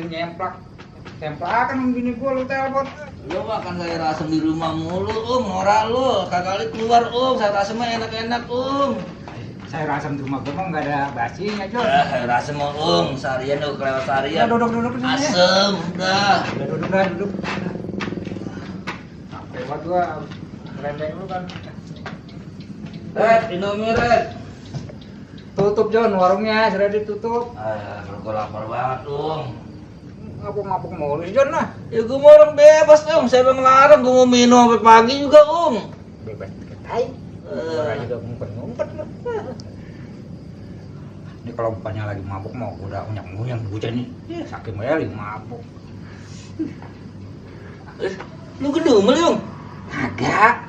nyemplak. Templakan bini gua lu telepon. Lu makan sayur asem di rumah mulu, norak lu. Kali keluar, sayur asem mah enak-enak, Sayur asam di rumah gua mah enggak ada basinya, Jon. Sayur asem mah, seharian udah kelewat seharian. Duduk sini. Asem, udah. Duduk. Sampai buat gua rendeng lu kan. Red, Indomie Red. Tutup Jon, warungnya sudah ditutup. Gua lapar banget, Ngapuk-ngapuk mulu Jon lah. Ya gua mau orang bebas, Saya bang larang, gua mau minum sampai pagi juga, Bebas ketai. Orang juga ngumpet lu. Ini kalau bukannya lagi mabuk mau udah unyang-unyang hujan nih. Saking meli mabuk. Lu gedumel, Yung? Agak.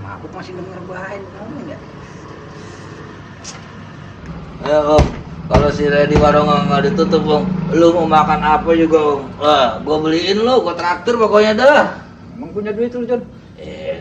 Mabuk masih denger baik, ngomong enggak? Ayo, kalau si Redi warung nggak ditutup, lu mau makan apa juga, gua beliin lu, gua traktir pokoknya dah. Emang punya duit lu, Jon?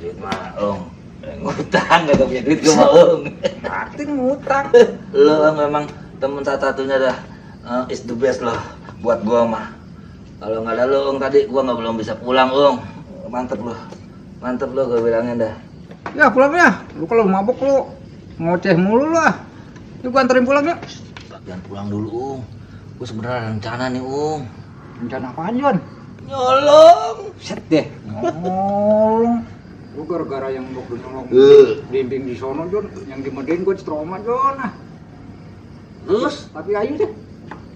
Duit mah, ngutang, gak punya duit gua mah, Traktir ngutang. Lu memang temen satu-satunya dah, is the best loh, buat gua mah. Kalau nggak ada lu, tadi gua nggak belum bisa pulang, mantep lu, gua bilangin dah. Ya pulang ya, lu kalau mabuk lu ngoceh mulu lah. Yuk gua anterin pulang yuk. Bagian pulang dulu, gua sebenarnya ada rencana nih, Rencana apaan, Jon? Nyolong. Set deh. Ngolong. Lu gara-gara yang gua nyolong bimbing di sono, Jon, yang dimedein gua trauma, Jon. Terus? Tapi ayo deh.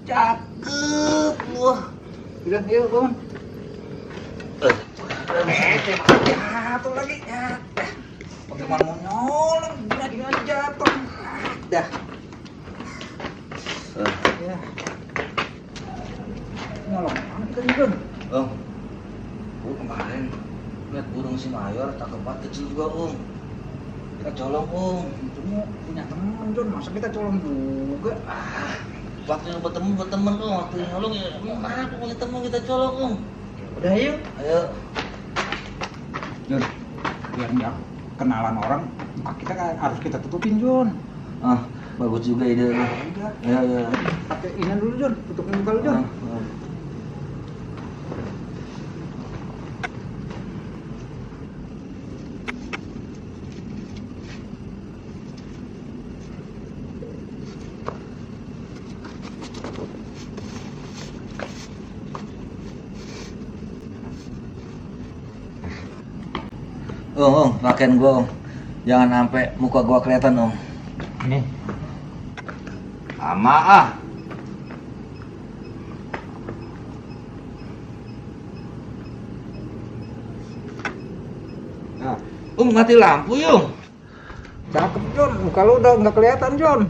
Cakep, wah. Udah, yuk, bangun. Jatuh lagi, ya. Bagaimana mau nyolong, dia jatuh. Dah. Ya. Nyolong mana tadi, Jon? Gua kemarin lihat burung si Mayor, cakep banget, kecil juga, Kita colong, Cuma punya teman, Jon, masa kita colong juga? Waktu yang berteman, waktu yang nyolong ya, mana aku punya teman kita colong, Udah, yuk. Ayo. Jon, biar nggak kenalan orang, kita harus kita tutupin, Jon. Bagus juga ide lu. Udah. Ya. Pakai ini dulu, Jon. Tutupin muka lu, Jon. Pakaian gua, jangan sampai muka gua kelihatan, Ini. Sama Nah, mati lampu, Yung. cakep, Jon. Muka lu udah nggak kelihatan, Jon.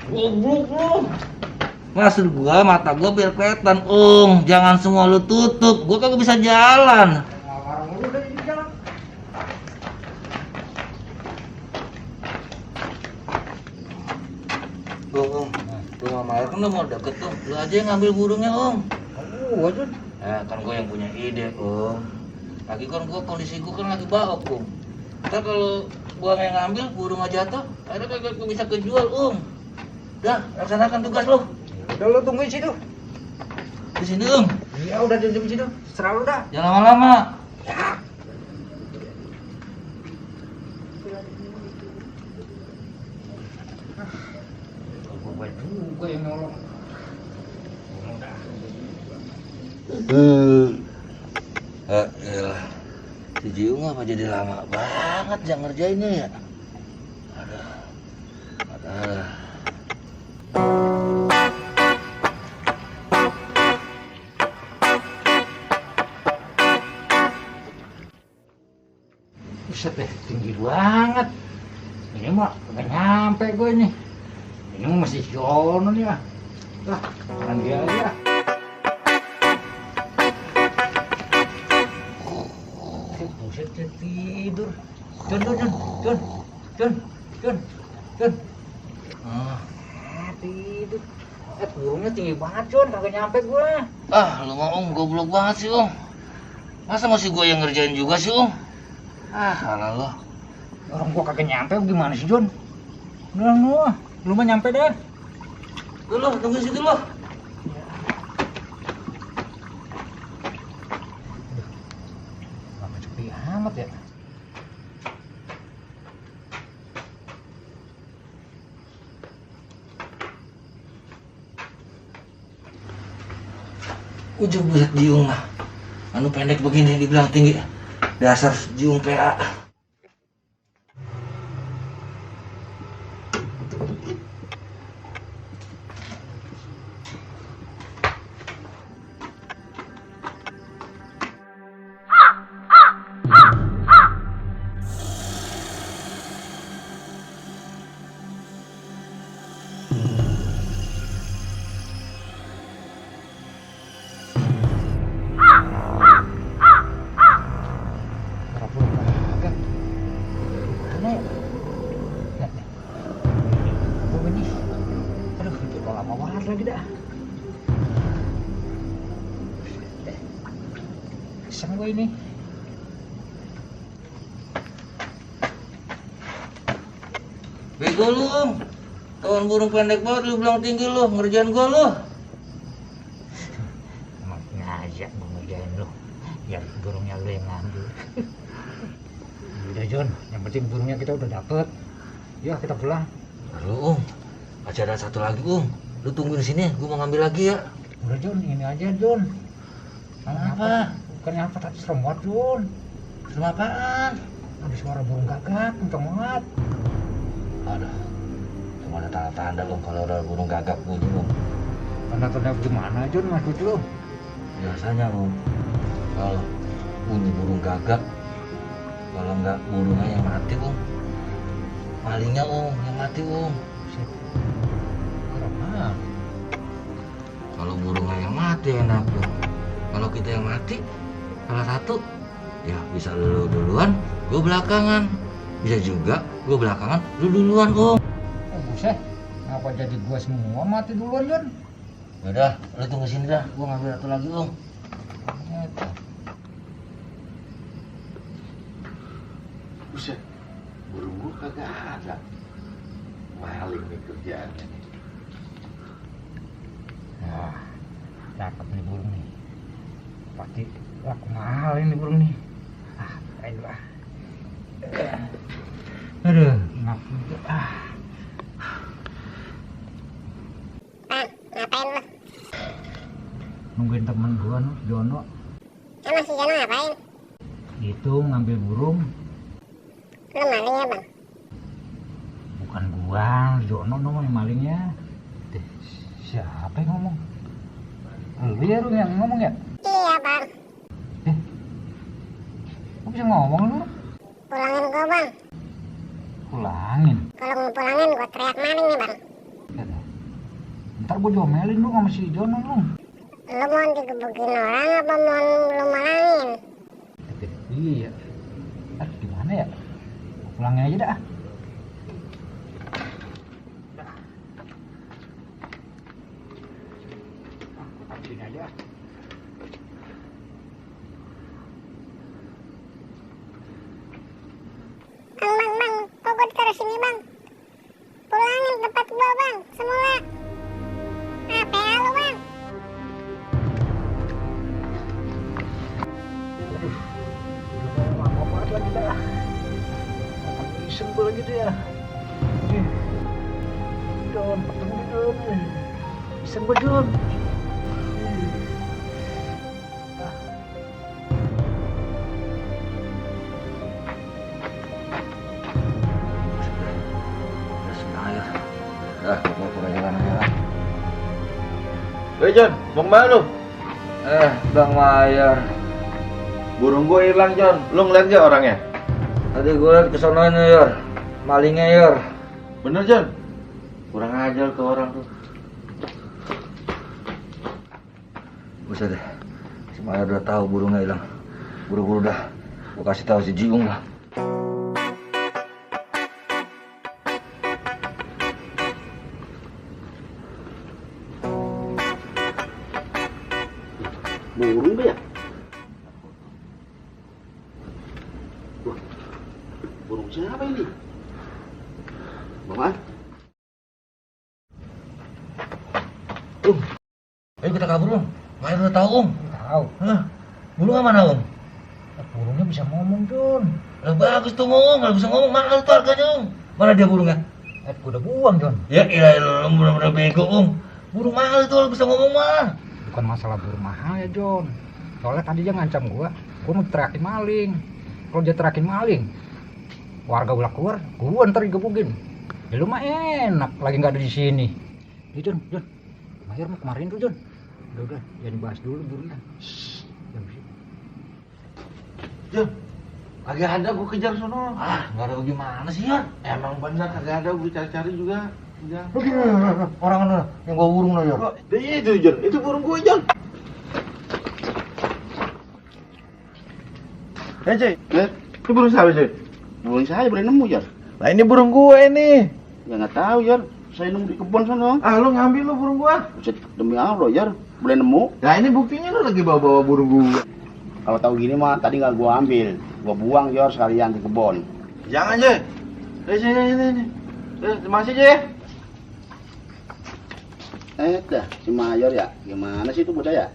Goblok lu. Maksud gua mata gua biar kelihatan, jangan semua lu tutup. Gua kagak bisa jalan. Warung lu udah di jalan. Gua sama Mayor kan udah mau deket, Lu aja yang ngambil burungnya, Jon. Kan gua yang punya ide, Lagi kan kondisi gua kan lagi baok, Ntar kalau gua yang ngambil burung aja jatuh, akhirnya kagak gua bisa kejual, Dah, laksanakan tugas lu. Udah lu tungguin situ. Di sini, Iya, udah di situ. Serah lu dah. Jangan lama-lama. Ya. Gua juga yang nolong. Elah. Si Jiung apa jadi lama banget yang ngerjainnya ya? Ada. Buset deh, tinggi banget. Ini mah nggak nyampe gue ini. Ini mah masih sono nih ah. Lah, orang dia aja. Buset deh, tidur. Jon. Tidur. Burungnya tinggi banget, Jon. Kagak nyampe gue. Lu mau goblok banget sih, Masa masih gue yang ngerjain juga sih, Salah lo. Orang gua kagak nyampe gimana sih, Jon? Udah lu mah nyampe deh. Dulu, tunggu situ lo. Lama sepi amat ya. Ujung buat Jiung mah. Anu pendek begini dibilang tinggi. Dasar Jiung PA. Lagi dah. Iseng gue ini. Bego lu, Om. Kawan burung pendek banget lu bilang tinggi lu, ngerjain gua lu. Emang ngajak mau ngerjain lu. Ya burungnya lu yang ngambil. Udah John, yang penting burungnya kita udah dapet. Ya kita pulang. Aduh, Om. Masih ada satu lagi, Om. Lu tungguin sini, gua mau ngambil lagi ya. Udah John, ini aja John. Apa? Bukannya apa tapi serem banget John. Serem apaan? Ada suara burung gagak, kenceng banget. Aduh, cuma ada tanda-tanda Om kalau ada burung gagak bunyi, Om. Tanda-tanda gimana John maksud lu? Biasanya, Om, kalau bunyi burung gagak, kalau nggak burungnya yang mati, Om. Malingnya, Om, yang mati, Om. Kalau burungnya yang mati enak tuh. Kalau kita yang mati, salah satu, ya bisa lu duluan, gua belakangan. Bisa juga gua belakangan, lu duluan, Om. Buset, ngapa jadi gua semua mati duluan John? Yaudah, lu tunggu sini dah, gua ngambil satu lagi, Om. Ternyata. Buset, burung gua kagak ada. Maling nih kerjaannya nih. Wah, cakep nih burung nih. Pasti laku mahal ini burung nih. Ah, ayolah. Aduh, ngapain juga. Bang, ngapain lu? Nungguin temen gua nih, Jono. Emang si Jono ngapain? Itu ngambil burung. Lu maling ya bang? Bukan gua, Jono dong yang malingnya. Deh, siapa yang ngomong? Lu ya, lu yang ngomong ya? Iya bang. Kok bisa ngomong lu? Pulangin gua bang. Pulangin. Kalau mau pulangin gua teriak maling nih bang. Ntar gua jomelin lu sama si Jono lu. Lu mau digebukin orang apa mau lu malangin? Iya. Gimana ya? Gua pulangin aja dah. Sini aja. Bang, kok gua ditaruh sini bang? Pulangin tempat gua bang, semula. Apa ya lu bang? Aduh, udah lama banget lagi dah. Iseng gua lagi deh ya. John, ketemu nih John. Iseng gua John. Gua pura jalan aja lah. Woi John, mau kemana lu? Bang Mayer. Burung gua hilang John, lu ngeliat gak orangnya? Tadi gue liat kesana nih, Yor. Malingnya, Yor. Bener John? Kurang ajar tuh orang tuh. Buset deh. Si Mayer udah tahu burungnya hilang. Buru-buru dah. Gue kasih tahu si Jiung lah. Burung dia? Wah, burung siapa ini? Bang kabur om. Mayor udah tahu om. Tahu. Hah? Burungnya mana om? Burungnya bisa ngomong, Jon. Lah bagus tuh ngomong, kalau bisa ngomong mahal tuh harganya om. Mana dia burungnya? Gua udah buang, Jon. Ya ilah, om bener-bener bego om. Burung mahal itu kalau bisa ngomong mah. Bukan masalah burung mahal ya, Jon. Soalnya tadi dia ngancam gua mau teriakin maling. Kalau dia teriakin maling, warga ulah keluar, gua ntar digebukin. Ya lu mah enak, lagi nggak ada di sini. Nih, Jon, Mayor mau kemarin tuh, Jon. Udah, jangan bahas dulu burungnya. Jangan berisik. Jon, kagak ada gua kejar sono. Ah, nggak ada gimana sih ya? Emang benar kagak ada, gua cari-cari juga. Ya. Lu gimana? Orang mana yang bawa burung lo ya? Oh, itu Jon, itu burung gua Jon. Cek, ini burung siapa Cek? Burung saya boleh nemu, Jar? Nah ini burung gue nih. Ya nggak tahu, Jar. Saya nemu di kebun sana. Ah lu ngambil lu burung gua. Buset, demi Allah, Jar. Boleh nemu? Nah ini buktinya lu lagi bawa-bawa burung gua. Kalau tahu gini mah tadi nggak gua ambil. Gua buang, Jar, sekalian di kebun. Jangan Cek. Sini. Masih Cek. Dah, si Mayor ya. Gimana sih itu bocah ya?